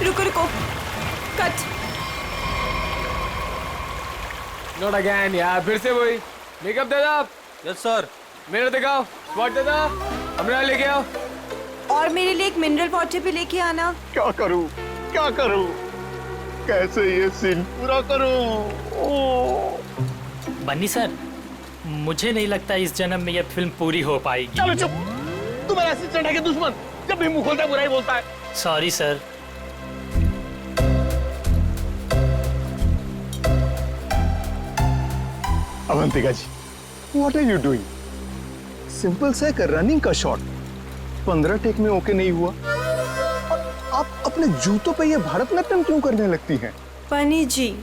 रुको रुको, cut. Not again यार, फिर से वही। मेकअप दे दो। Yes sir. मेरा दिखाओ, स्पॉट दे दो, हमरा लेके आओ। और मेरे लिए एक मिनरल वाटर भी लेके आना। क्या करूं, क्या करूं, कैसे ये सीन पूरा करूं? बन्नी सर, मुझे नहीं लगता इस जन्म में यह फिल्म पूरी हो पाएगी। चलो चुप, तू मेरा असिस्टेंट है कि दुश्मन? जब भी मुंह खोलता है बुराई बोलता है। Sorry sir. Avantika ji, what are you doing? Simple सा एक रनिंग का शॉट 15 टेक में ओके नहीं हुआ और आप अपने जूतों पे ये भारतनाट्यम क्यों करने लगती हैं? बनी जी,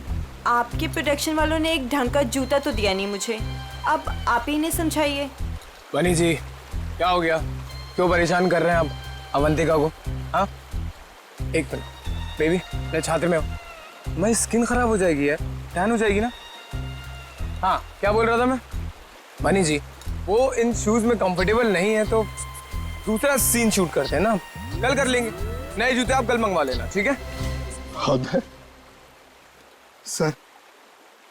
आपके प्रोडक्शन वालों ने एक ढंग का जूता तो दिया नहीं मुझे, अब आप ही ने समझाइए। बनी जी, क्या हो गया? क्यों परेशान कर रहे हैं आप अवंतिका को? हाँ, एक मिनट बेबी, मेरे छात्र में हो। मेरी स्किन खराब हो जाएगी यार, टैन हो जाएगी ना। हाँ, क्या बोल रहा था मैं? बनी जी, वो इन शूज में कंफर्टेबल नहीं है तो दूसरा सीन शूट करते हैं ना, कल कर लेंगे। नए जूते आप कल मंगवा लेना, ठीक है? हद है सर,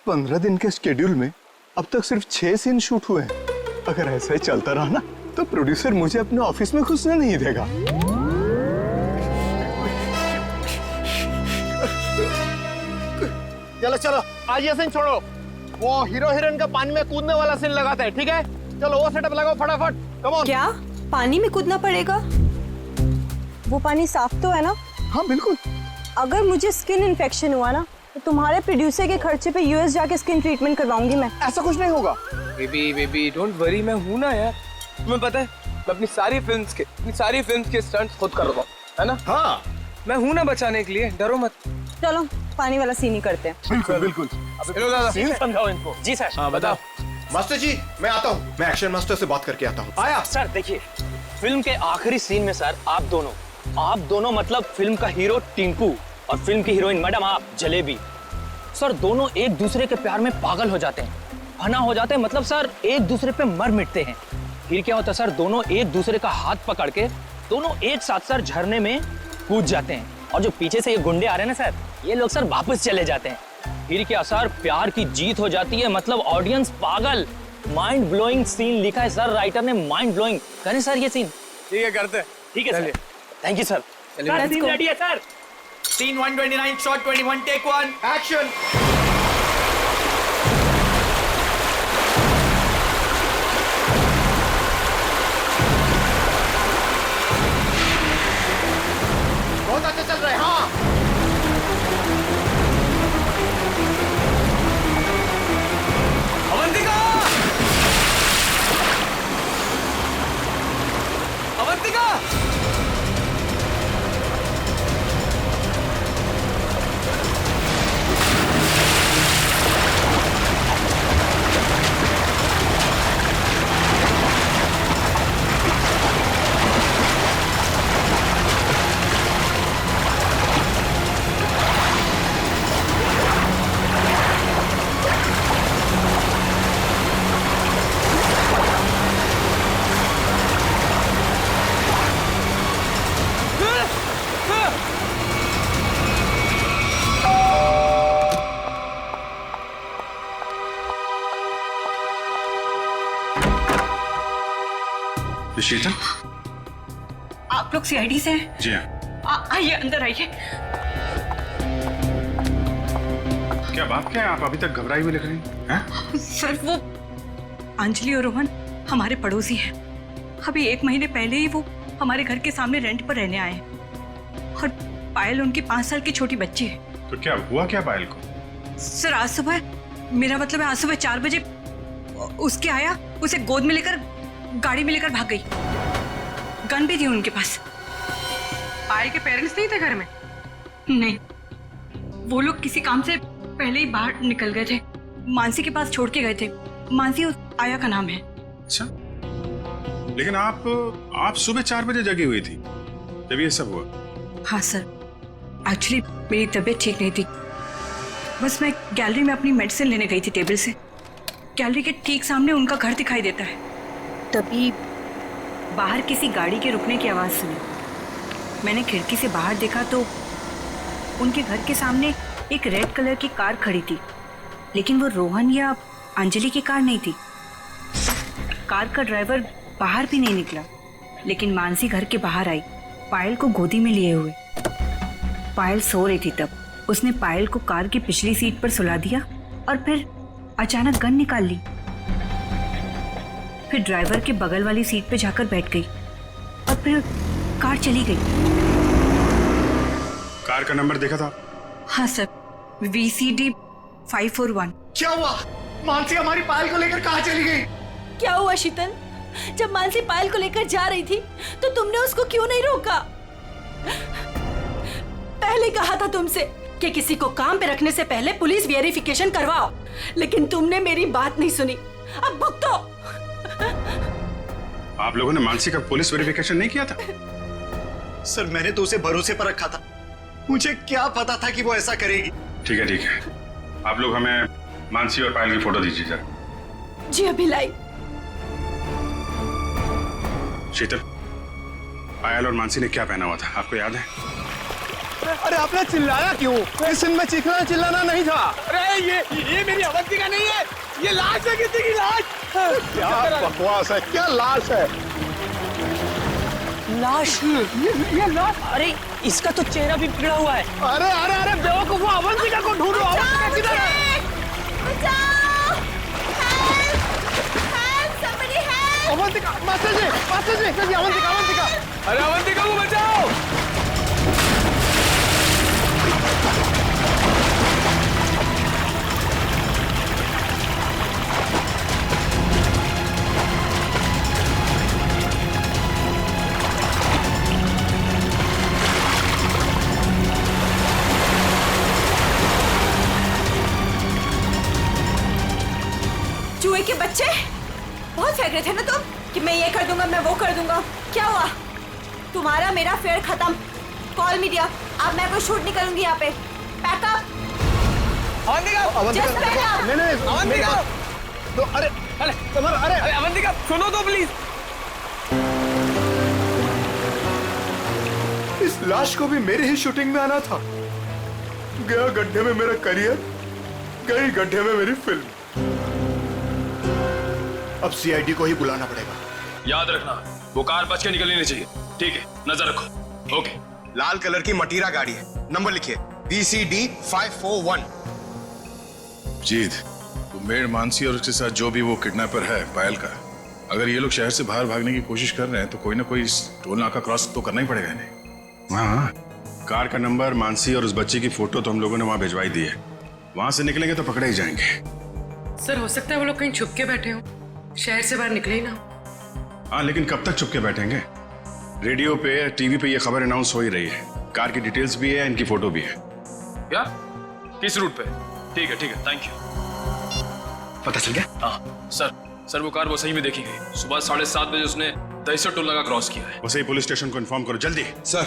15 दिन के शेड्यूल में अब तक सिर्फ 6 सीन शूट हुए हैं। अगर ऐसा ही चलता रहा ना तो प्रोड्यूसर मुझे अपने ऑफिस में घुसने नहीं देगा। चलो चलो, आज ये सीन छोड़ो, वो हीरो हीरोइन का पानी में कूदने वाला सीन लगाते हैं, ठीक है? चलो वो सेटअप लगाओ फटाफट, कम ऑन। क्या पानी में कूदना पड़ेगा? वो पानी साफ तो है ना? हाँ बिल्कुल। अगर मुझे स्किन इन्फेक्शन हुआ ना तो तुम्हारे प्रोड्यूसर के खर्चे पे यूएस जाके स्किन ट्रीटमेंट करवाऊंगी मैं। ऐसा कुछ नहीं होगा। बेबी डोंट वरी, मैं हूं ना यार। तुम्हें पता है मैं अपनी सारी फिल्म्स के स्टंट्स खुद कर रहा हूं, है ना? हाँ मैं हूं ना बचाने के लिए, डरो मत। चलो पानी वाला सीन ही करते हैं। बिल्कुल बिल्कुल। चलो दादा, सीन समझाओ इनको। जी सर। हाँ बताओ। मास्टर जी, मैं आता हूँ, मैं एक्शन मास्टर से बात करके आता हूँ। आया। सर देखिए, फिल्म के आखिरी सीन में सर आप दोनों मतलब फिल्म का हीरो टिंकू और फिल्म की हीरोइन मैडम आप जलेबी, सर दोनों एक दूसरे के प्यार में पागल हो जाते हैं, फना हो जाते हैं, मतलब सर एक दूसरे पे मर मिटते हैं। फिर क्या होता है सर, दोनों एक दूसरे का हाथ पकड़ के दोनों एक साथ सर झरने में कूद जाते हैं, और जो पीछे से ये गुंडे आ रहे हैं ना सर, ये लोग सर वापस चले जाते हैं। फिर क्या सर, प्यार की जीत हो जाती है, मतलब ऑडियंस पागल। माइंड ब्लोइंग सीन लिखा है सर राइटर ने, माइंड ब्लोइंग। करें सर ये सीन? ठीक है, करते हैं। ठीक है sir, thank you sir. Let's go. Ready है sir? Scene 129 shot 21 take 1 action. बहुत अच्छा चल रहा है। हाँ अवंतिका! अवंतिका! शीतल, आप लोग सीआईडी से हैं? जी हाँ। आइए अंदर आइए। क्या बात क्या है, आप अभी तक घबराई हुई लग रही हैं? सर वो अंजलि और रोहन हमारे पड़ोसी हैं। अभी 1 महीने पहले ही वो हमारे घर के सामने रेंट पर रहने आए हैं, और पायल उनकी 5 साल की छोटी बच्ची है। तो क्या हुआ क्या पायल को? सर आज सुबह, मेरा मतलब है आज सुबह 4 बजे उसके आया, उसे गोद में लेकर गाड़ी में लेकर भाग गई। गन भी थी उनके पास। पायल के पेरेंट्स नहीं थे घर में? नहीं, वो लोग किसी काम से पहले ही बाहर निकल गए थे, मानसी के पास छोड़ के गए थे। मानसी उस आया का नाम है। अच्छा, लेकिन आप सुबह 4 बजे जगी हुई थी जब ये सब हुआ? हाँ सर, एक्चुअली मेरी तबीयत ठीक नहीं थी, बस मैं गैलरी में अपनी मेडिसिन लेने गई थी टेबल से। गैलरी के ठीक सामने उनका घर दिखाई देता है, तभी बाहर किसी गाड़ी के रुकने की आवाज़ सुनी। मैंने खिड़की से बाहर देखा तो उनके घर के सामने एक रेड कलर की कार खड़ी थी, लेकिन वो रोहन या अंजलि की कार नहीं थी। कार का ड्राइवर बाहर भी नहीं निकला, लेकिन मानसी घर के बाहर आई, पायल को गोदी में लिए हुए। पायल सो रही थी तब उसने पायल को कार की पिछली सीट पर सुला दिया और फिर अचानक गन निकाल ली। फिर ड्राइवर के बगल वाली सीट पे जाकर बैठ गई और फिर कार चली गई। कार का नंबर देखा था? हाँ सर, VCD 541। क्या हुआ? मानसी हमारी पायल को लेकर कहाँ चली गई? क्या हुआ शीतल? जब मानसी पायल को लेकर जा रही थी तो तुमने उसको क्यों नहीं रोका? पहले कहा था तुमसे कि किसी को काम पे रखने से पहले पुलिस वेरिफिकेशन करवाओ, लेकिन तुमने मेरी बात नहीं सुनी। अब भुगतो। आप लोगों ने मानसी का पुलिस वेरिफिकेशन नहीं किया था? सर मैंने तो उसे भरोसे पर रखा था, मुझे क्या पता था कि वो ऐसा करेगी। ठीक है, आप लोग हमें मानसी और पायल की फोटो दीजिए जरा। जी अभी लाई। शीतल, पायल और मानसी ने क्या पहना हुआ था, आपको याद है? अरे आपने चिल्लाया क्यों? इस में चिल्लाना चिल्लाना नहीं था। अरे ये मेरी अवंतिका नहीं है, ये लाश है किसी की लाश। क्या बकवास है, क्या लाश है? लाश? ये लाश? अरे इसका तो चेहरा भी बिगड़ा हुआ है। अरे अरे अरे बेवकूफो, अवंतिका को ढूंढो। अवंतिका किधर है? अवंतिका, मास्टर जी, अवंतिका। अरे अवंतिका को बचाओ। चूहे के बच्चे, बहुत फेंक रहे थे ना तुम कि मैं ये कर दूंगा, मैं वो कर दूंगा। क्या हुआ? तुम्हारा मेरा फेयर खत्म। कॉल मीडिया, अब मैं कोई शूट नहीं करूंगी यहाँ पे। पैकअप। अवंतिका, नहीं, तो अरे अवंतिका सुनो तो प्लीज। इस लाश को भी मेरे ही शूटिंग में आना था। गया गड्ढे में मेरा करियर, गई गड्ढे में मेरी फिल्म। अब CID को ही बुलाना पड़ेगा। याद रखना, वो कार बच के निकलनी नहीं चाहिए। ठीक है, नजर रखो। ओके। लाल कलर की मटीरा गाड़ी है, नंबर लिखिए VCD 541। जीत, वो मेड मानसी और उसके साथ जो भी वो किडनैपर है पायल का, अगर ये लोग शहर से बाहर भागने की कोशिश कर रहे हैं तो कोई ना कोई टोल नाका क्रॉस तो करना ही पड़ेगा इन्हें। हाँ, कार का नंबर, मानसी और उस बच्ची की फोटो तो हम लोगों ने वहां भिजवाई दी है। वहां से निकलेंगे तो पकड़े ही जाएंगे। सर हो सकता है वो लोग कहीं छुप के बैठे हो, शहर से बाहर निकले ही ना। हाँ, लेकिन कब तक चुप के बैठेंगे? रेडियो पे, टीवी पे ये खबर अनाउंस हो ही रही है। कार की डिटेल्स भी है, इनकी फोटो भी है। क्या? किस रूट पे? ठीक है, थैंक यू। पता चल गया? हाँ सर, वो कार वो सही में देखी गई। सुबह 7:30 बजे उसने दहीसर टोल नाका क्रॉस किया है। वैसे ही पुलिस स्टेशन को इन्फॉर्म करो जल्दी। सर।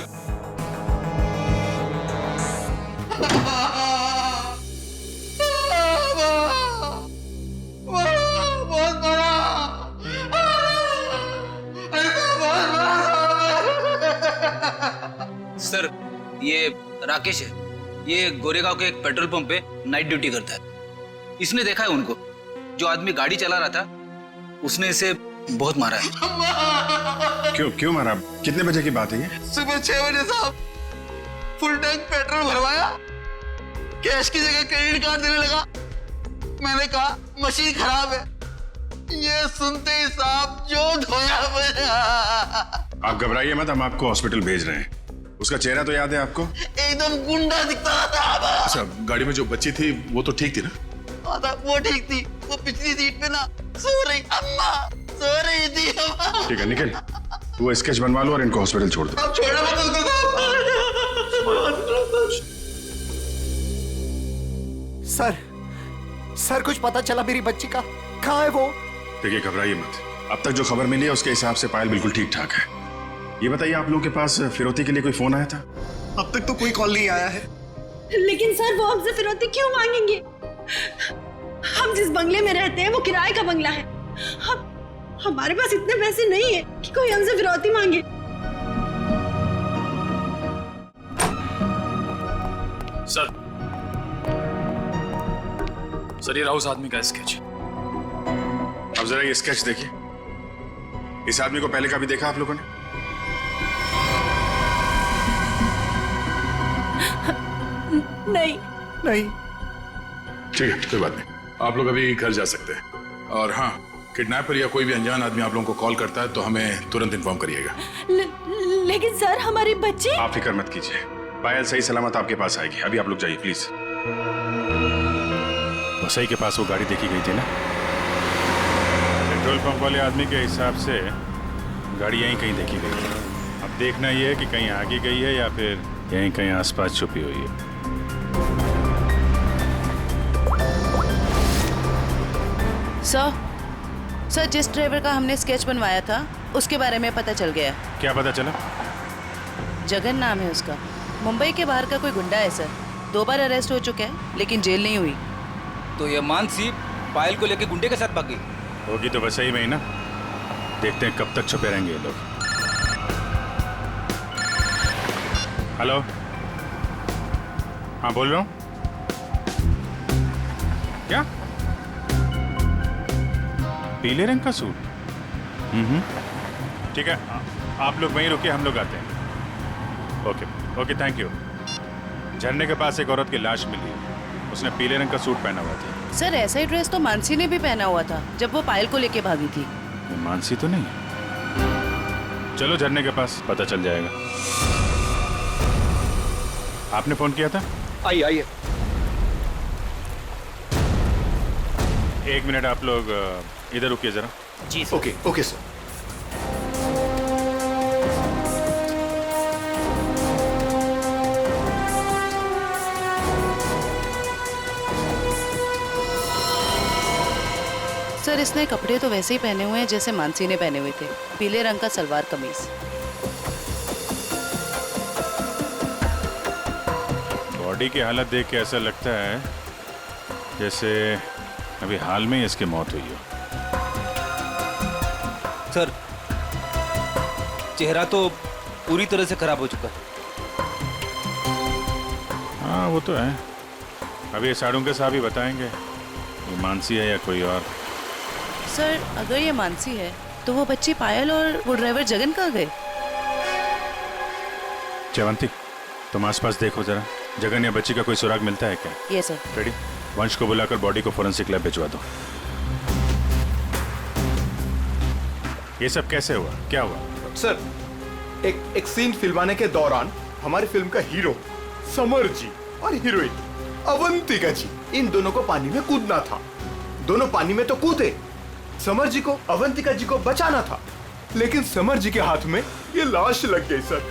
सर, ये राकेश है, ये गोरेगांव के एक पेट्रोल पंप पे नाइट ड्यूटी करता है। इसने देखा है उनको, जो आदमी गाड़ी चला रहा था उसने इसे बहुत मारा है। क्यों मारा? कितने बजे की बात है ये? सुबह 6 बजे साहब। फुल टैंक पेट्रोल भरवाया, कैश की जगह क्रेडिट कार्ड देने लगा। मैंने कहा मशीन खराब है। ये सुनते ही साहब जो धोया मेरा। आप घबराइए मत, हम आपको हॉस्पिटल भेज रहे हैं। उसका चेहरा तो याद है आपको? एकदम गुंडा दिखता था। अच्छा, गाड़ी में जो बच्ची थी वो तो ठीक थी ना? वो ठीक थी, वो पिछली सीट पे ना सो रही अम्मा, सो रही थी अम्मा। ठीक है, निकल, वो स्केच बनवा लो और इनको हॉस्पिटल छोड़ दो। अब छोड़ो मत उसको साहब। सर कुछ पता चला मेरी बच्ची का? कहाँ है वो? देखिए, घबराइए मत, अब तक जो खबर मिली है उसके हिसाब से पायल बिल्कुल ठीक ठाक है। ये बताइए, आप लोगों के पास फिरौती के लिए कोई फोन आया था? अब तक तो कोई कॉल नहीं आया है। लेकिन सर वो हमसे फिरौती क्यों मांगेंगे? हम जिस बंगले में रहते हैं वो किराए का बंगला है। हमारे पास इतने पैसे नहीं है कि कोई हमसे फिरौती मांगे। सर ये रहा उस आदमी का स्केच। अब जरा ये स्केच देखिए। इस आदमी को पहले कभी देखा आप लोगों ने? नहीं। नहीं। ठीक है, कोई बात नहीं, आप लोग अभी घर जा सकते हैं। और हाँ, किडनैपर या कोई भी अनजान आदमी आप लोगों को कॉल करता है तो हमें तुरंत इन्फॉर्म करिएगा। लेकिन सर हमारी बच्ची। आप फिक्र मत कीजिए, पायल सही सलामत आपके पास आएगी। अभी आप लोग जाइए प्लीज। वसई के पास वो गाड़ी देखी गई थी ना? पेट्रोल पंप वाले आदमी के हिसाब से गाड़ी यहीं कहीं देखी गई है। अब देखना ये है कि कहीं आगे गई है या फिर यहीं कहीं आसपास छुपी हुई है। सर जिस ड्राइवर का हमने स्केच बनवाया था उसके बारे में पता चल गया। क्या पता चला? जगन नाम है उसका। मुंबई के बाहर का कोई गुंडा है सर। 2 बार अरेस्ट हो चुका है लेकिन जेल नहीं हुई। तो ये मानसी पायल को लेके गुंडे के साथ भागी होगी तो वैसे ही में ही ना। देखते हैं कब तक छुपे रहेंगे ये लोग। हेलो, हाँ बोल रहा हूँ। क्या? पीले रंग का सूट? ठीक है, आप लोग वहीं रुकिए, हम लोग आते हैं। Okay okay, thank you. झरने के पास एक औरत की लाश मिली है। उसने पीले रंग का सूट पहना हुआ था। सर ऐसा ही ड्रेस तो मानसी ने भी पहना हुआ था जब वो पायल को लेके भागी थी। मानसी तो नहीं? चलो झरने के पास, पता चल जाएगा। आपने फोन किया था? आइए। 1 मिनट, आप लोग इधर रुकिए जरा। जी सर। Okay sir. सर इसने कपड़े तो वैसे ही पहने हुए हैं जैसे मानसी ने पहने हुए थे। पीले रंग का सलवार कमीज। बॉडी की हालत देख के ऐसा लगता है जैसे अभी हाल में ही इसकी मौत हुई हो। सर चेहरा तो पूरी तरह से खराब हो चुका है। हाँ वो तो है। अभी ये साड़ू के साहब ही बताएंगे ये मानसी है या कोई और। सर अगर ये मानसी है तो वो बच्ची पायल और वो ड्राइवर जगन कहाँ गए? जयवंती, तुम आसपास देखो जरा। जगन या बच्ची का कोई सुराग मिलता है क्या? ये सर। रेडी, वंश को बुलाकर बॉडी को फोरेंसिक लैब भिजवा दो। ये सब कैसे हुआ? क्या हुआ? सर एक सीन फिल्माने के दौरान हमारी फिल्म का हीरो समर जी और हीरोइन अवंतिका जी, इन दोनों को पानी में कूदना था। दोनों पानी में तो कूदे। समर जी को अवंतिका जी को बचाना था, लेकिन समर जी के हाथ में ये लाश लग गई सर।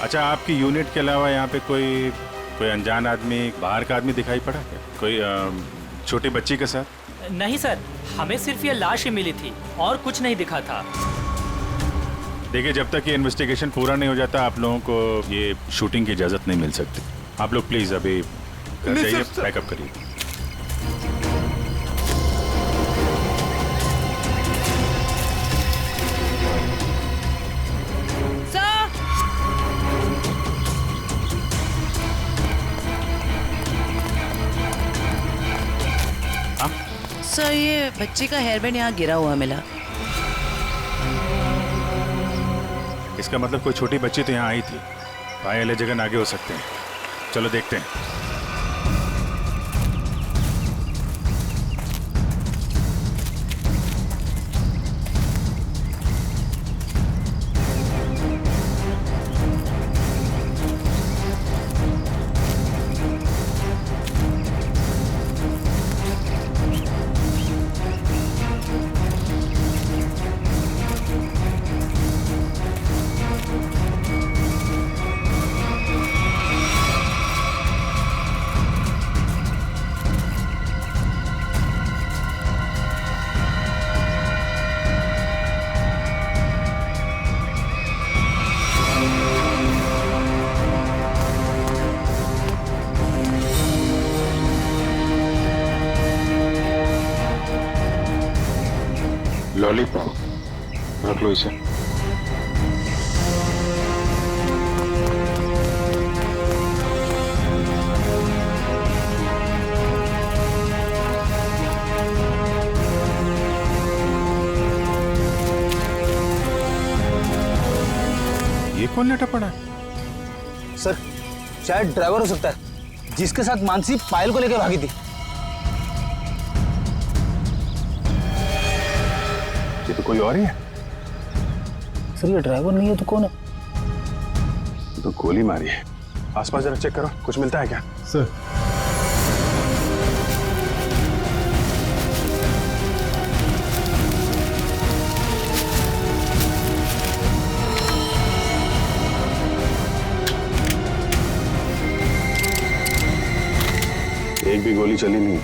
अच्छा, आपकी यूनिट के अलावा यहाँ पे कोई अनजान आदमी, बाहर का आदमी दिखाई पड़ा क्या? कोई छोटी बच्ची के साथ? नहीं सर, हमें सिर्फ ये लाश ही मिली थी और कुछ नहीं दिखा था। देखिए, जब तक ये इन्वेस्टिगेशन पूरा नहीं हो जाता आप लोगों को ये शूटिंग की इजाजत नहीं मिल सकती। आप लोग प्लीज अभी घर जाइए, पैकअप करिए। सर ये बच्ची का हेयर बैंड यहाँ गिरा हुआ मिला। इसका मतलब कोई छोटी बच्ची तो यहाँ आई थी। पायल जगन आगे हो सकते हैं। चलो देखते हैं। लॉलीपॉप रख लो इसे। ये कौन लेटा पड़ा है? सर शायद ड्राइवर हो सकता है जिसके साथ मानसी पायल को लेकर भागी थी। ये तो कोई और ही है। सर ये ड्राइवर नहीं है तो कौन है? तो गोली मारी है। आसपास जरा चेक करो, कुछ मिलता है क्या? सर एक भी गोली चली नहीं।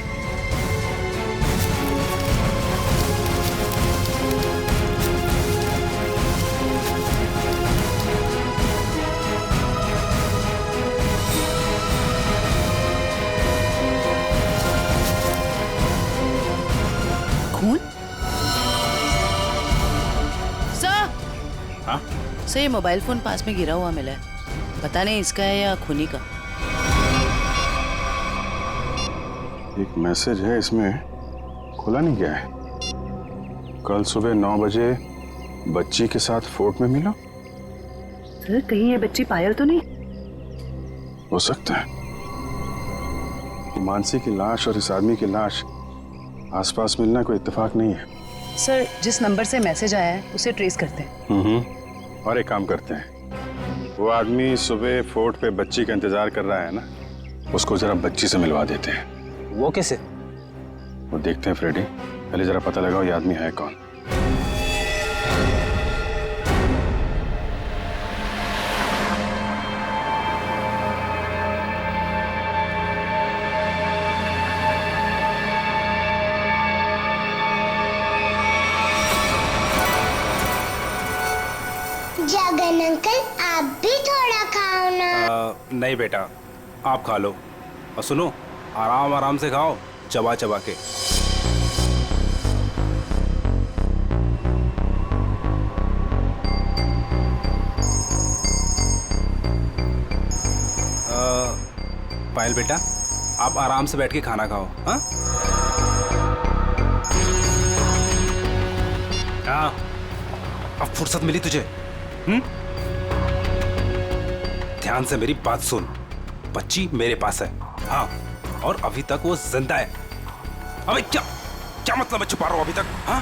खून? सर हाँ? सर ये मोबाइल फोन पास में गिरा हुआ मिला है, पता नहीं इसका है या खूनी का। एक मैसेज है इसमें, खुला नहीं गया है। कल सुबह 9 बजे बच्ची के साथ फोर्ट में मिलो। सर कहीं ये बच्ची पायल तो नहीं? हो सकता है। मानसी की लाश और इस आदमी की लाश आसपास मिलना कोई इत्तेफाक नहीं है। सर जिस नंबर से मैसेज आया है उसे ट्रेस करते हैं। और एक काम करते हैं, वो आदमी सुबह फोर्ट पे बच्ची का इंतजार कर रहा है ना, उसको जरा बच्ची से मिलवा देते हैं। वो कैसे? वो देखते हैं फ्रेडी, पहले जरा पता लगाओ ये आदमी है कौन। जगन अंकल आप भी थोड़ा खाओ ना। नहीं बेटा, आप खा लो। और सुनो, आराम आराम से खाओ, चबा चबा के। पायल बेटा, आप आराम से बैठ के खाना खाओ। हाँ हाँ, अब फुर्सत मिली तुझे? ध्यान से मेरी बात सुन, बच्ची मेरे पास है। हाँ, और अभी तक वो जिंदा है। अबे क्या क्या मतलब है छुपा रहा हूं अभी तक? हाँ,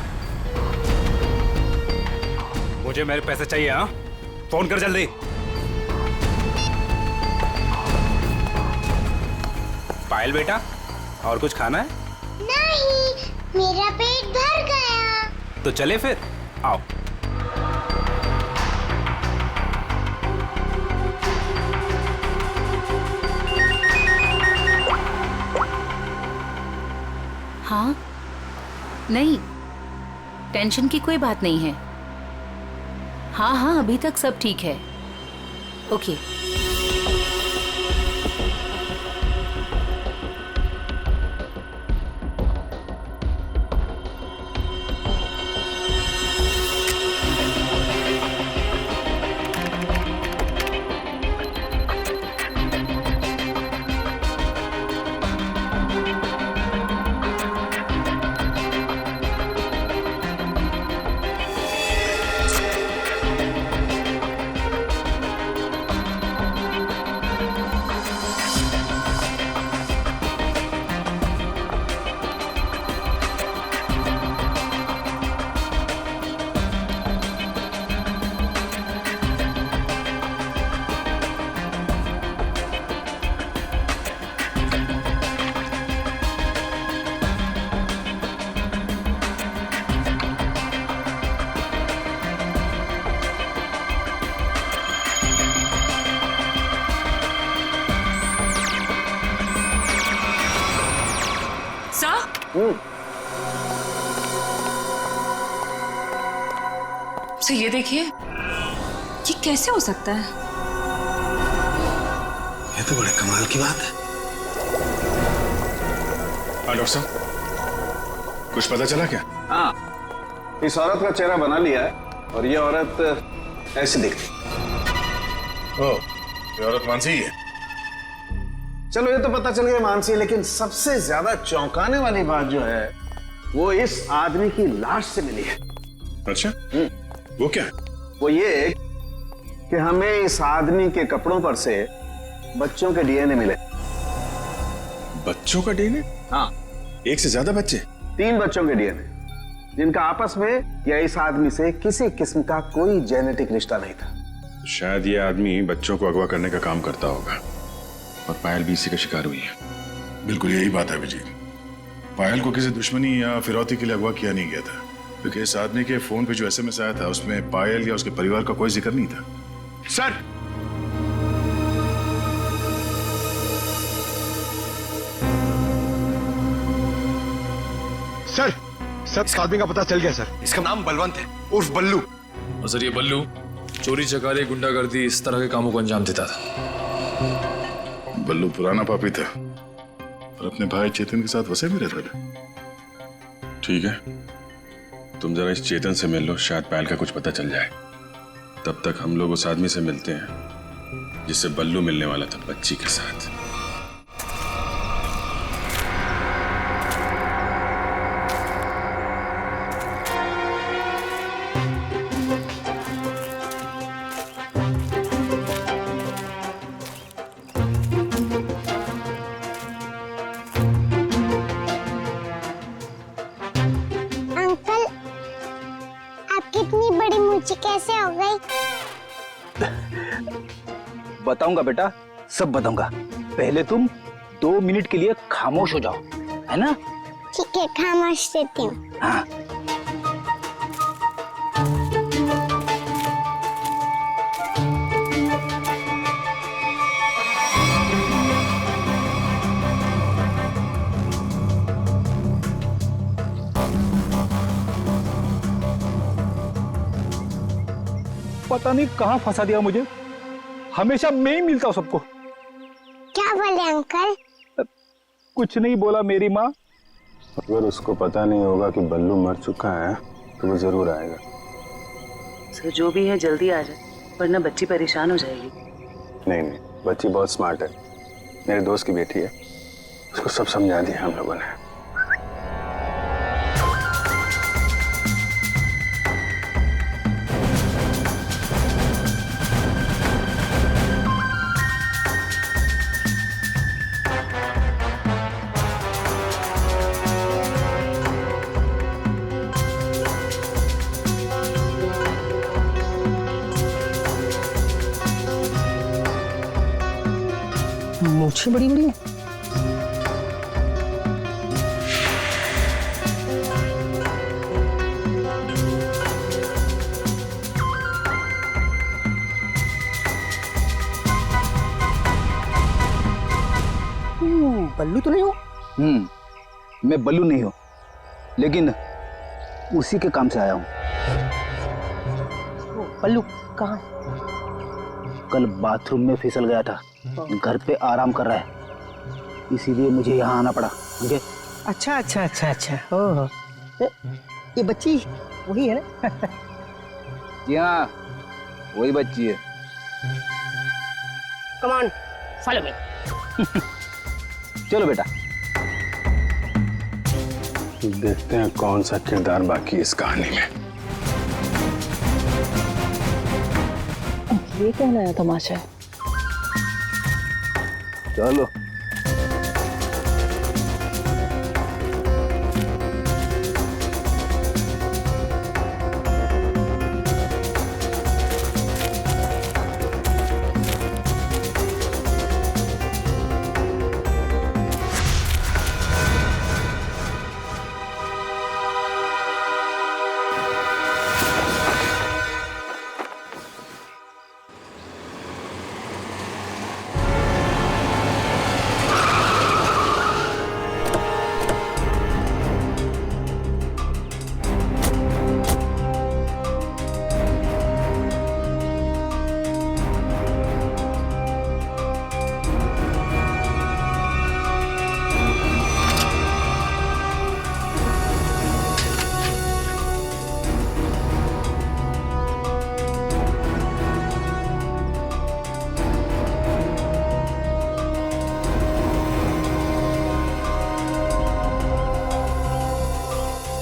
मुझे मेरे पैसे चाहिए। हाँ, फोन कर जल्दी। पायल बेटा, और कुछ खाना है? नहीं, मेरा पेट भर गया। तो चले फिर, आओ। हाँ नहीं, टेंशन की कोई बात नहीं है। हाँ हाँ अभी तक सब ठीक है। ओके। सर ये देखिए, ये कैसे हो सकता है? ये तो बड़े कमाल की बात है। हाँ डॉक्टर साहब, कुछ पता चला क्या? हाँ, इस औरत का चेहरा बना लिया है और ये औरत ऐसे दिखती। ओह, ये औरत मानसी ही है। चलो ये तो पता चल गया मानसी, लेकिन सबसे ज्यादा चौंकाने वाली बात जो है वो इस आदमी की लाश से मिली है। अच्छा, वो क्या? वो ये कि हमें इस आदमी के कपड़ों पर से बच्चों के डीएनए मिले। बच्चों का डीएनए? हाँ, एक से ज्यादा बच्चे? 3 बच्चों के डीएनए, जिनका आपस में या इस आदमी से किसी किस्म का कोई जेनेटिक रिश्ता नहीं था। शायद ये आदमी बच्चों को अगवा करने का काम करता होगा और पायल भी इसी का शिकार हुई है। बिल्कुल यही बात है अभिजीत। पायल को किसी दुश्मनी या फिरौती के लिए अगवा किया नहीं गया था, क्योंकि इस आदमी के फोन पे जो एसएमएस आया था उसमें पायल या उसके परिवार का कोई जिक्र नहीं था। सर, सर इस आदमी का पता चल गया सर। इसका नाम बलवंत है, उर्फ बल्लू। और सर ये बल्लू चोरी चकारी गुंडागर्दी इस तरह के कामों को अंजाम देता था। बल्लू पुराना पापी था और अपने भाई चेतन के साथ वैसे भी रहता था। ठीक है, तुम जरा इस चेतन से मिल लो, शायद पायल का कुछ पता चल जाए। तब तक हम लोग उस आदमी से मिलते हैं जिससे बल्लू मिलने वाला था बच्ची के साथ। अंकल, आपकी इतनी बड़ी मूंछें कैसे हो गई? बताऊंगा बेटा, सब बताऊंगा। पहले तुम 2 मिनट के लिए खामोश हो जाओ, है ना? ठीक है, खामोश रहती हूँ। हाँ। पता नहीं कहाँ फंसा दिया मुझे, हमेशा मैं ही मिलता हूँ सबको। क्या बोले अंकल? कुछ नहीं बोला मेरी माँ। अगर उसको पता नहीं होगा कि बल्लू मर चुका है तो वो जरूर आएगा। सर जो भी है जल्दी आ जाए, वरना बच्ची परेशान हो जाएगी। नहीं, बच्ची बहुत स्मार्ट है, मेरे दोस्त की बेटी है, उसको सब समझा दिया हम लोगों ने। मूछें बड़ी बड़ी हैं। बल्लू तो नहीं हो? मैं बल्लू नहीं हूँ, लेकिन उसी के काम से आया हूँ। बल्लू कहाँ? कल बाथरूम में फिसल गया था, घर पे आराम कर रहा है, इसीलिए मुझे यहाँ आना पड़ा। मुझे अच्छा अच्छा अच्छा अच्छा, ओह, ये बच्ची वही है ना? जी हाँ, वही बच्ची है। Come on, follow me. चलो बेटा। देखते हैं कौन सा किरदार बाकी इस कहानी में। ये क्या नया तमाशा है? चलो।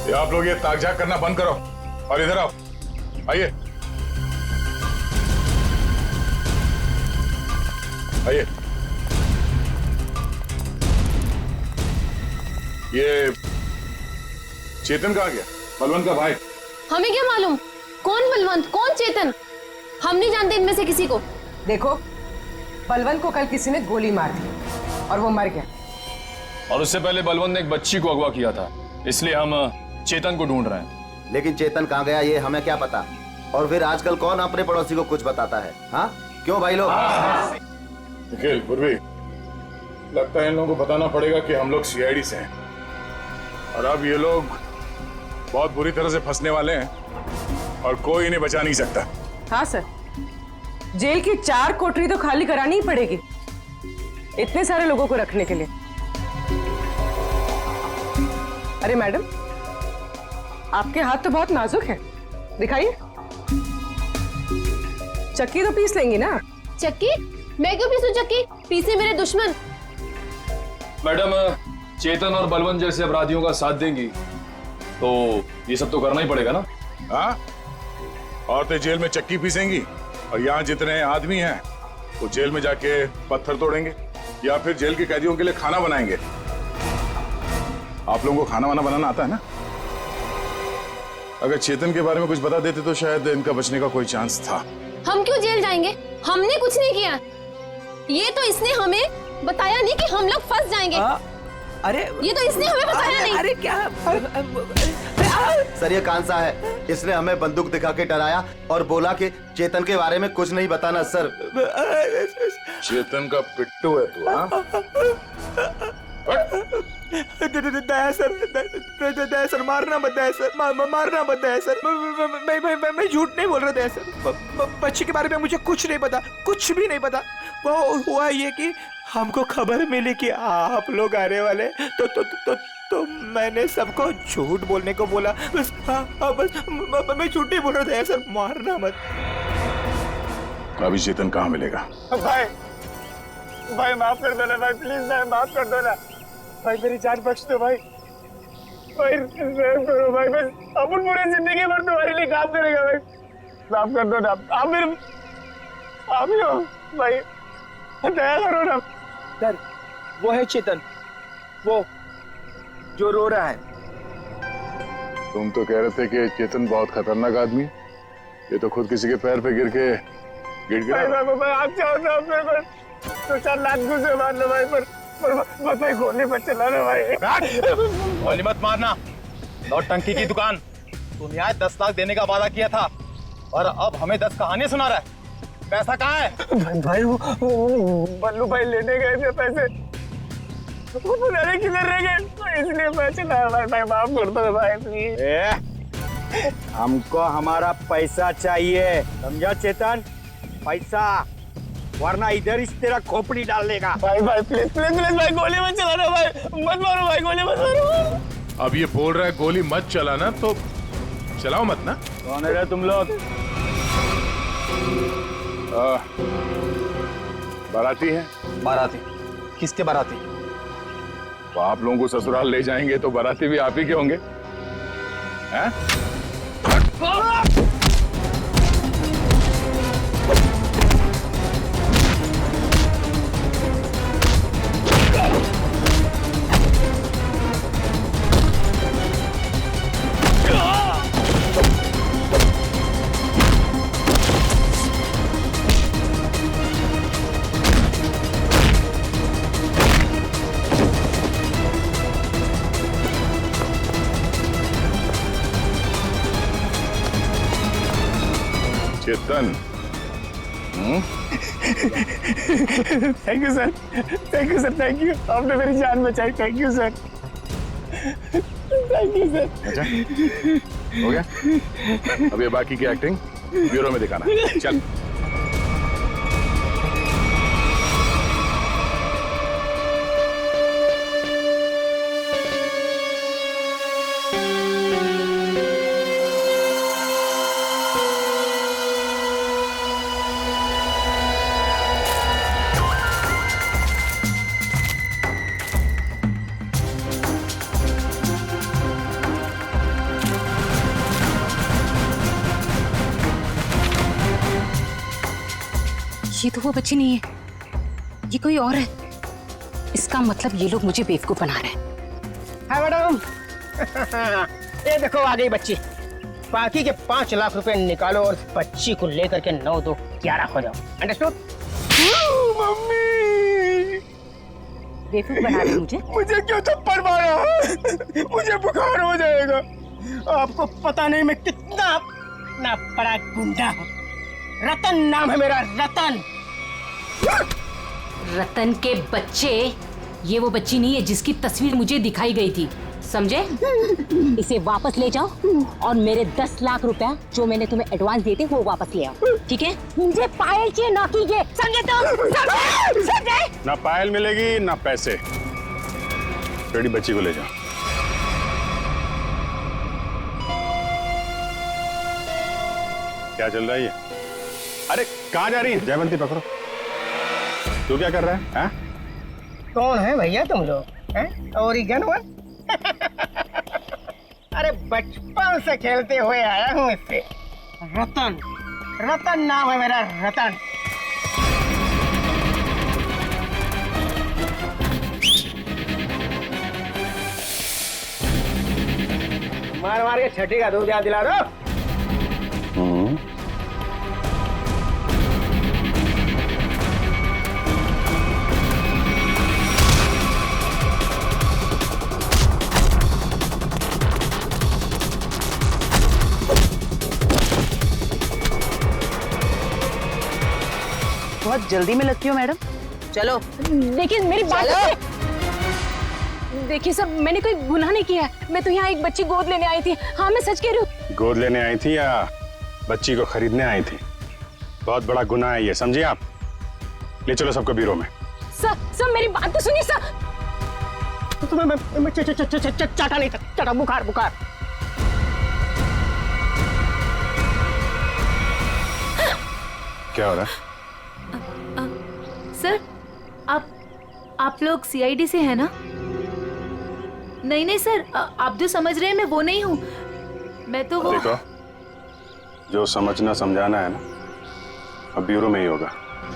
ये आप लोग ये ताक-झाक करना बंद करो और इधर आओ। आइए। आइए। ये चेतन कहाँ गया? बलवंत का भाई। हमें क्या मालूम कौन बलवंत कौन चेतन, हम नहीं जानते इनमें से किसी को। देखो, बलवंत को कल किसी ने गोली मार दी और वो मर गया। और उससे पहले बलवंत ने एक बच्ची को अगवा किया था, इसलिए हम चेतन को ढूंढ रहे हैं। लेकिन चेतन कहाँ गया ये हमें क्या पता। और फिर आजकल कौन अपने पड़ोसी को कुछ बताता है? हाँ क्यों भाई लोग? निखिल, पूर्वी, लगता है इन लोगों को बताना पड़ेगा कि हम लोग सीआईडी से हैं और अब ये लोग बहुत बुरी तरह से फंसने वाले हैं और कोई इन्हें बचा नहीं सकता। हाँ सर, जेल की 4 कोठरी तो खाली करानी ही पड़ेगी इतने सारे लोगों को रखने के लिए। अरे मैडम, आपके हाथ तो बहुत नाजुक है, दिखाइए। चक्की तो पीस लेंगी ना? चक्की? मैं क्यों पीसूं चक्की? पीसे मेरे दुश्मन। मैडम, चेतन और बलवंत जैसे अपराधियों का साथ देंगी तो ये सब तो करना ही पड़ेगा ना। हाँ, औरतें जेल में चक्की पीसेंगी और यहाँ जितने आदमी हैं वो जेल में जाके पत्थर तोड़ेंगे या फिर जेल के कैदियों के लिए खाना बनाएंगे। आप लोगों को खाना वाना बनाना आता है ना? अगर चेतन के बारे में कुछ बता देते तो शायद इनका बचने का कोई चांस था। हम क्यों जेल जाएंगे? हमने कुछ नहीं किया। ये तो इसने हमें बताया नहीं कि हम लोग फंस जाएंगे। अरे ये तो इसने हमें बताया नहीं। अरे क्या? सर ये कांसा है, इसने हमें बंदूक दिखा के डराया और बोला कि चेतन के बारे में कुछ नहीं बताना। सर चेतन का पिट्टू है तू? हाँ, दया सर, मारना मत दया सर, मारना मत दया सर। मैं झूठ नहीं बोल रहा दया सर। बच्ची के बारे में मुझे कुछ नहीं पता, कुछ भी नहीं पता। वो हुआ ये कि हमको खबर मिली कि आप लोग आने वाले, तो मैंने सबको झूठ बोलने को बोला। बस मैं झूठ नहीं बोल रहा था सर, मारना मत। अभी चेतन कहाँ मिलेगा? भाई माफ कर दो ना भाई, प्लीज भाई माफ कर दो ना भाई, मेरी जान बख्श दो भाई। भाई करो भाई, बस अपन पूरी जिंदगी भर तुम्हारे लिए काम करेगा भाई, माफ कर दो ना। आप ही हो भाई, दया करो ना। सर वो है चेतन, वो जो रो रहा है। तुम तो कह रहे थे कि चेतन बहुत खतरनाक आदमी, ये तो खुद किसी के पैर पे गिर के गिरा। भाई आप चाहो ना मेरे को तो 4 लाख घुसे मार लो भाई, पर भाई गोली मत चलाना भाई। गोली मत मारना, नौटंकी की दुकान। तुम यहाँ 10 लाख देने का वादा किया था और अब हमें 10 कहानियां सुना रहा है। पैसा कहाँ है? भाई वो बल्लू भाई लेने गए थे पैसे, वो पता नहीं किधर रह गए, तो इसलिए मैं चला। भाई माफ कर दो भाई प्लीज। हमको हमारा पैसा चाहिए, समझा चेतन? पैसा, वरना इधर इस तेरा खोपड़ी डाल लेगा। भाई प्लीज भाई गोली मत चलाना भाई, मत मारो भाई, गोली मत मारो। अब ये बोल रहा है गोली मत चलाना, तो चलाओ मत ना। कौन है तुम लोग? बाराती है। बाराती? किसके बाराती? तो आप लोगों को ससुराल ले जाएंगे तो बाराती भी आप ही के होंगे, हैं? Chetan, thank you sir, thank you sir, thank you. आपने मेरी जान बचाई, thank you sir, thank you sir. अच्छा हो गया, अब ये बाकी की एक्टिंग ब्यूरो में दिखाना। चल। ये तो वो बच्ची नहीं है। ये कोई और है। इसका मतलब ये लोग मुझे बेवकूफ बना रहे हैं। हाँ मैडम, ये देखो आ गई बच्ची। बाकी के 5 लाख रुपए निकालो और बच्ची को लेकर के 9 2 11 हो जाओ। अंडरस्टूड? मम्मी बेवकूफ बना रहे मुझे। मुझे क्यों थप्पड़ मारा? मुझे बुखार हो जाएगा। आपको पता नहीं मैं कितना बड़ा गुंडा हूँ। रतन नाम है मेरा, रतन। रतन के बच्चे, ये वो बच्ची नहीं है जिसकी तस्वीर मुझे दिखाई गई थी, समझे? इसे वापस ले जाओ और मेरे 10 लाख रुपया जो मैंने तुम्हें एडवांस दिए थे वो वापस ले आओ, ठीक है? मुझे पायल चाहिए, ना कीजिए, समझे तुम? समझे? ना पायल मिलेगी ना पैसे। बेटी बच्ची को ले जाओ। क्या चल रहा है ये? अरे कहाँ जा रही है? जयवंती पकड़ो। तू क्या कर रहा है? हाँ? कौन है भैया तुम लोग? Origin one? अरे बचपन से खेलते हुए आया हूँ इससे। रतन, रतन नाम है मेरा, रतन। मार मार के छठी का दूध याद दिला दो। बहुत जल्दी में लगती हो मैडम। चलो। लेकिन मेरी बात देखिए सर, मैंने कोई गुनाह नहीं किया है। मैं तो यहाँ एक बच्ची गोद लेने आई थी। हाँ मैं सच कह रही हूँ। गोद लेने आई थी या बच्ची को खरीदने आई थी? बहुत बड़ा गुनाह है ये, समझिए आप। ले चलो सबको ब्यूरो में। सर मेरी बात तो सुनिए सर। मैं चाटा नहीं था, चाटा बुखार बुखार। क्या हो रहा है? सर आप लोग सीआईडी से हैं ना? नहीं सर, आप जो समझ रहे हैं मैं वो नहीं हूँ। मैं तो वो देखो, जो समझना समझाना है ना अब ब्यूरो में ही होगा।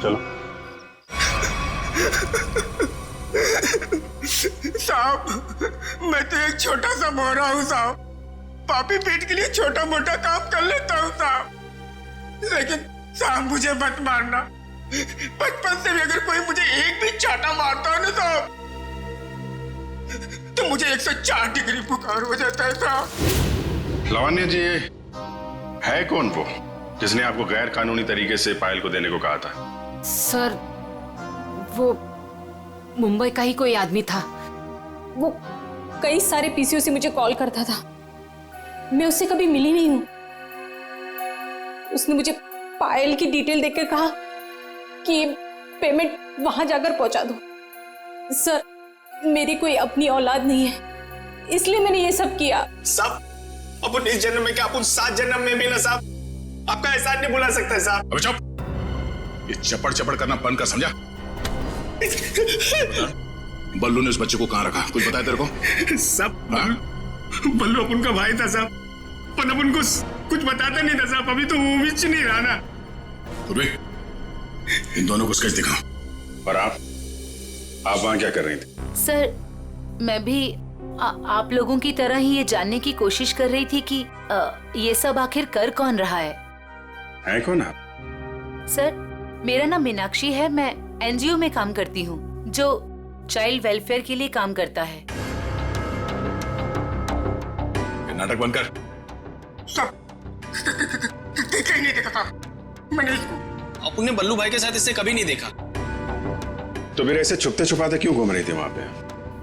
चलो। साहब, मैं तो एक छोटा सा मोहरा हूँ साहब। पापी पेट के लिए छोटा मोटा काम कर लेता हूँ साहब। लेकिन साहब मुझे मत मारना। बचपन से भी अगर कोई मुझे एक भी चाटा मारता है ना साहब, तो मुझे 104 डिग्री बुखार हो जाता है साहब। लावण्य जी, है कौन वो जिसने आपको गैर कानूनी तरीके से पायल को देने को कहा था? सर वो मुंबई का ही कोई आदमी था। वो कई सारे पीसीओ से मुझे कॉल करता था। मैं उससे कभी मिली नहीं हूं। उसने मुझे पायल की डिटेल देकर कहा कि पेमेंट वहां जाकर पहुंचा दो। सर मेरी कोई अपनी औलाद नहीं है, इसलिए मैंने ये सब किया। साहब अपन इस जन्म में क्या, अपन 7 जन्म में भी ना साहब आपका एहसान नहीं भुला सकता साहब। अबे चुप, ये चपड़ चपड़ करना बंद कर, समझा? बल्लू ने उस बच्चे को कहाँ रखा, कुछ बताया तेरे को? सब बल्लू अपन का भाई था साहब, पर अपन को कुछ बताता नहीं था साहब। अभी तो वो भी नहीं रहा ना। इन दोनों को स्केच दिखाओ। और आप वहां क्या कर रही थी? सर मैं भी आप लोगों की तरह ही ये जानने की कोशिश कर रही थी कि ये सब आखिर कर कौन रहा है कौन आप? सर मेरा नाम मीनाक्षी है। मैं एनजीओ में काम करती हूँ जो चाइल्ड वेलफेयर के लिए काम करता है। नाटक बंद कर। देखा ही नहीं देखा था मैंने इसको। अपने बल्लू भाई के साथ इससे कभी नहीं देखा। तो फिर ऐसे छुपते छुपाते क्यों घूम रही थी वहां पे?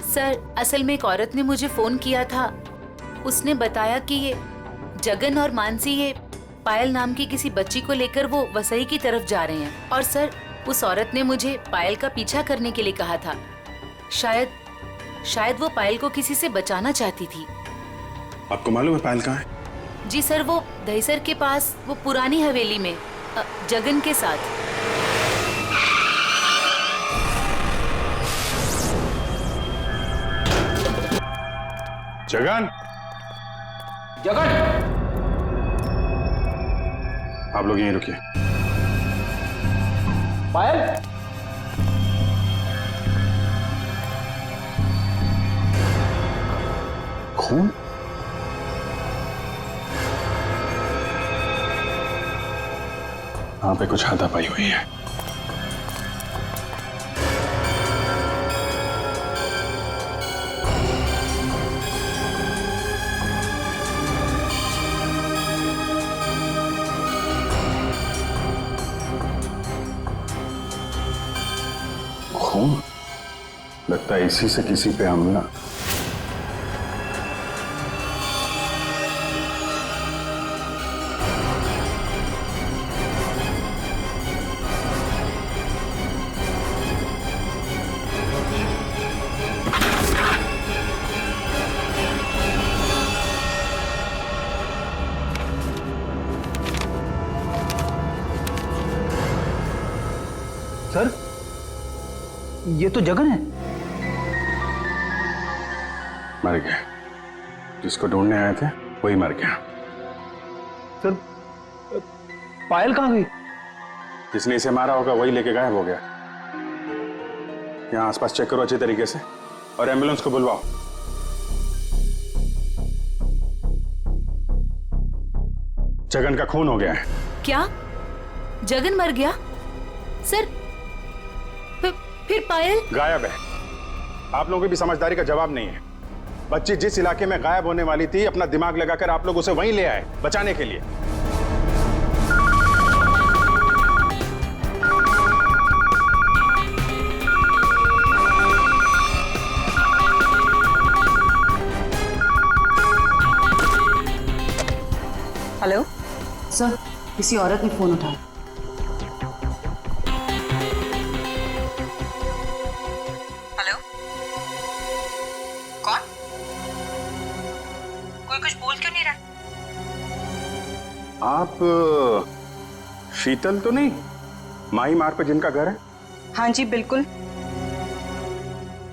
सर असल में एक औरत ने मुझे फोन किया था। उसने बताया कि ये जगन और मानसी ये पायल नाम की किसी बच्ची को लेकर वो वसई की तरफ जा रहे हैं। और सर उस औरत ने मुझे पायल का पीछा करने के लिए कहा था। शायद वो पायल को किसी से बचाना चाहती थी। आपको मालूम है पायल कहाँ है? जी सर, वो दहीसर के पास वो पुरानी हवेली में जगन के साथ। जगन, जगन, आप लोग यहीं रुकिए। पायल, खून? वहां पे कुछ हाथापाई हुई है। खून? लगता है इसी से किसी पे हमला। सर, ये तो जगन है। मर गया। जिसको ढूंढने आए थे वही मर गया। सर, पायल कहाँ गई? जिसने इसे मारा होगा वही लेके गायब हो गया। यहाँ आसपास चेक करो अच्छी तरीके से और एम्बुलेंस को बुलवाओ। जगन का खून हो गया है। क्या? जगन मर गया? सर, फिर पायल गायब है। आप लोगों की भी समझदारी का जवाब नहीं है। बच्ची जिस इलाके में गायब होने वाली थी, अपना दिमाग लगाकर आप लोग उसे वहीं ले आए बचाने के लिए। हेलो सर, किसी औरत ने फोन उठाया। हेलो, कौन? कोई कुछ बोल क्यों नहीं रहा? आप शीतल तो नहीं? माही मार्ग पे जिनका घर है? हाँ जी बिल्कुल।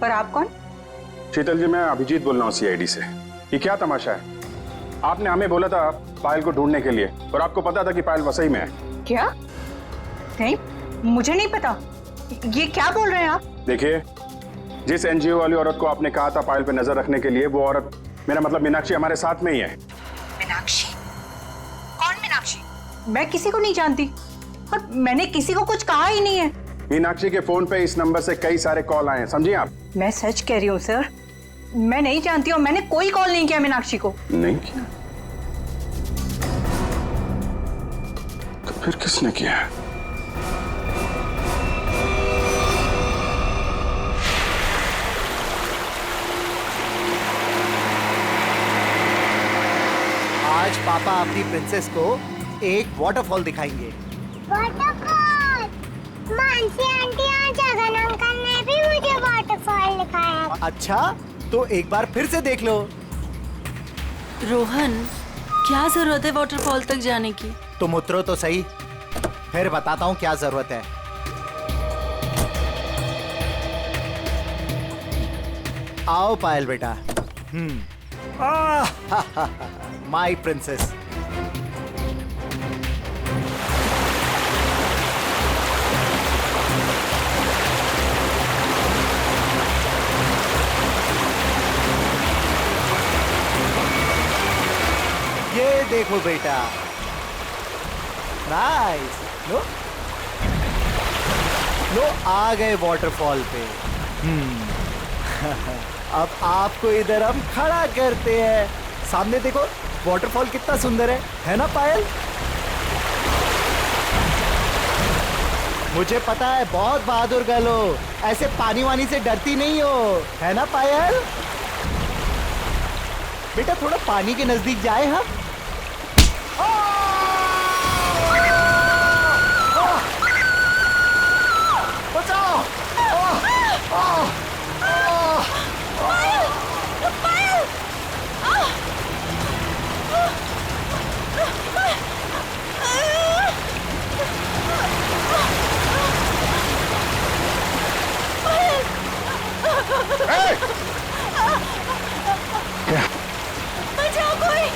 पर आप कौन? शीतल जी, मैं अभिजीत बोल रहा हूँ CID से। ये क्या तमाशा है? आपने हमें बोला था पायल को ढूंढने के लिए और आपको पता था कि पायल वसई में है। क्या? नहीं, मुझे नहीं पता। ये क्या बोल रहे हैं आप? देखिए, जिस NGO वाली औरत को आपने कहा था पायल पे नजर रखने के लिए, वो औरत, मेरा मतलब मीनाक्षी, हमारे साथ में ही है। मीनाक्षी? कौन मीनाक्षी? मैं किसी को नहीं जानती और मैंने किसी को कुछ कहा ही नहीं है। मीनाक्षी के फोन पे इस नंबर से कई सारे कॉल आए हैं, समझिए आप। मैं सच कह रही हूँ सर, मैं नहीं जानती हूँ। मैंने कोई कॉल नहीं किया मीनाक्षी को। नहीं किया? तो फिर किसने किया? आज पापा अपनी प्रिंसेस को एक वाटरफॉल दिखाएंगे। वाटरफॉल? मानसी आंटी और जगन अंकल ने भी मुझे वाटरफॉल दिखाया। अच्छा, तो एक बार फिर से देख लो। रोहन, क्या जरूरत है वाटरफॉल तक जाने की? तुम उतरो तो सही, फिर बताता हूँ क्या जरूरत है। आओ पायल बेटा। My princess. ये देखो बेटा, नाइस। लो लो, आ गए वाटरफॉल पे। अब आपको इधर हम खड़ा करते हैं। सामने देखो, वाटरफॉल कितना सुंदर है ना पायल? मुझे पता है बहुत बहादुर गर्ल हो, ऐसे पानी वानी से डरती नहीं हो, है ना पायल? बेटा थोड़ा पानी के नजदीक जाए हम। बचाओ! बचाओ कोई!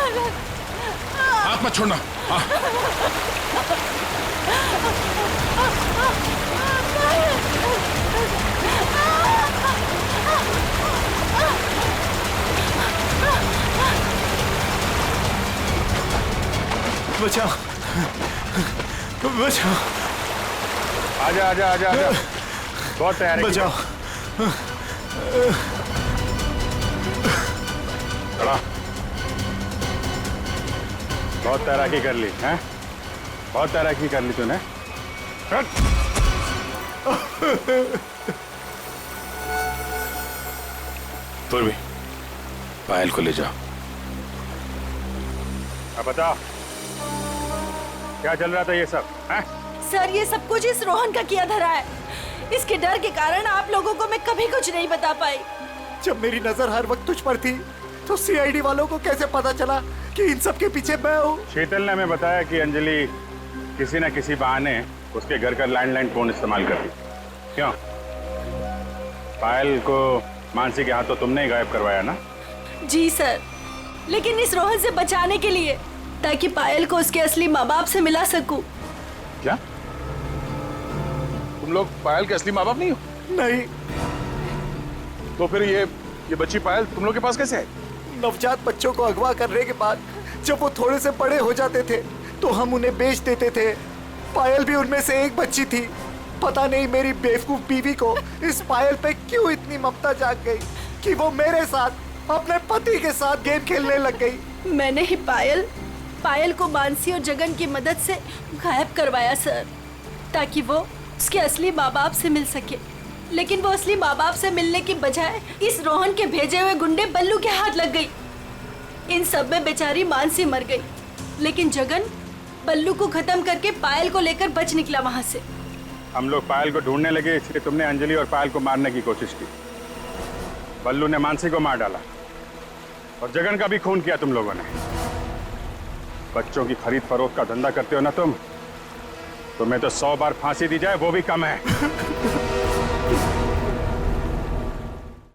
हाथ मत छोड़ना। बचाओ बचाओ। आजा आजा आजा आजा, बहुत तैयार है। बचाओ। खड़ा। बहुत तैराकी कर ली हैं? बहुत तैराकी कर ली तूने। पूर्वी, पायल को ले जाओ। अब बताओ क्या चल रहा था ये सब, हैं? सर ये सब कुछ इस रोहन का किया धरा है। इसके डर के कारण आप लोगों को मैं कभी कुछ नहीं बता पाई। जब मेरी नजर हर वक्त तुझ पर थी तो सीआईडी वालों को कैसे पता चला कि इन सब के पीछे मैं हूँ? शीतल ने हमें बताया कि अंजलि किसी न किसी बहाने उसके घर का लैंडलाइन फोन इस्तेमाल करती। क्यों? पायल को मानसी के हाथों तुमने ही गायब करवाया ना? जी सर, लेकिन इस रोहन से बचाने के लिए, ताकि पायल को उसके असली माँ बाप से मिला सकूं। क्या तुम लोग पायल के असली माँ बाप नहीं हो? नहीं। तो फिर ये बच्ची पायल तुम लोग के पास कैसे आई? नवजात बच्चों को अगवा करने के बाद जब वो थोड़े से बड़े हो जाते थे तो हम उन्हें बेच देते थे। पायल भी उनमें से एक बच्ची थी। पता नहीं मेरी बेवकूफ बीवी को इस पायल पे क्यों इतनी ममता जाग गई कि वो मेरे साथ, अपने पति के साथ गेम खेलने लग गई। मैंने ही पायल को मानसी और जगन की मदद से गायब करवाया सर, ताकि वो उसके असली माँ बाप से मिल सके। लेकिन वो असली माँ बाप से मिलने की बजाय इस रोहन के भेजे हुए गुंडे बल्लू के हाथ लग गई। इन सब में बेचारी मानसी मर गई, लेकिन जगन बल्लू को खत्म करके पायल को लेकर बच निकला वहां से। हम लोग पायल को ढूंढने लगे, इसलिए तुमने अंजलि और पायल को मारने की कोशिश की। बल्लू ने मानसी को मार डाला और जगन का भी खून किया तुम लोगों ने। बच्चों की खरीद फरोख्त का धंधा करते हो ना तुम, तुम्हें तो 100 बार फांसी दी जाए वो भी कम है।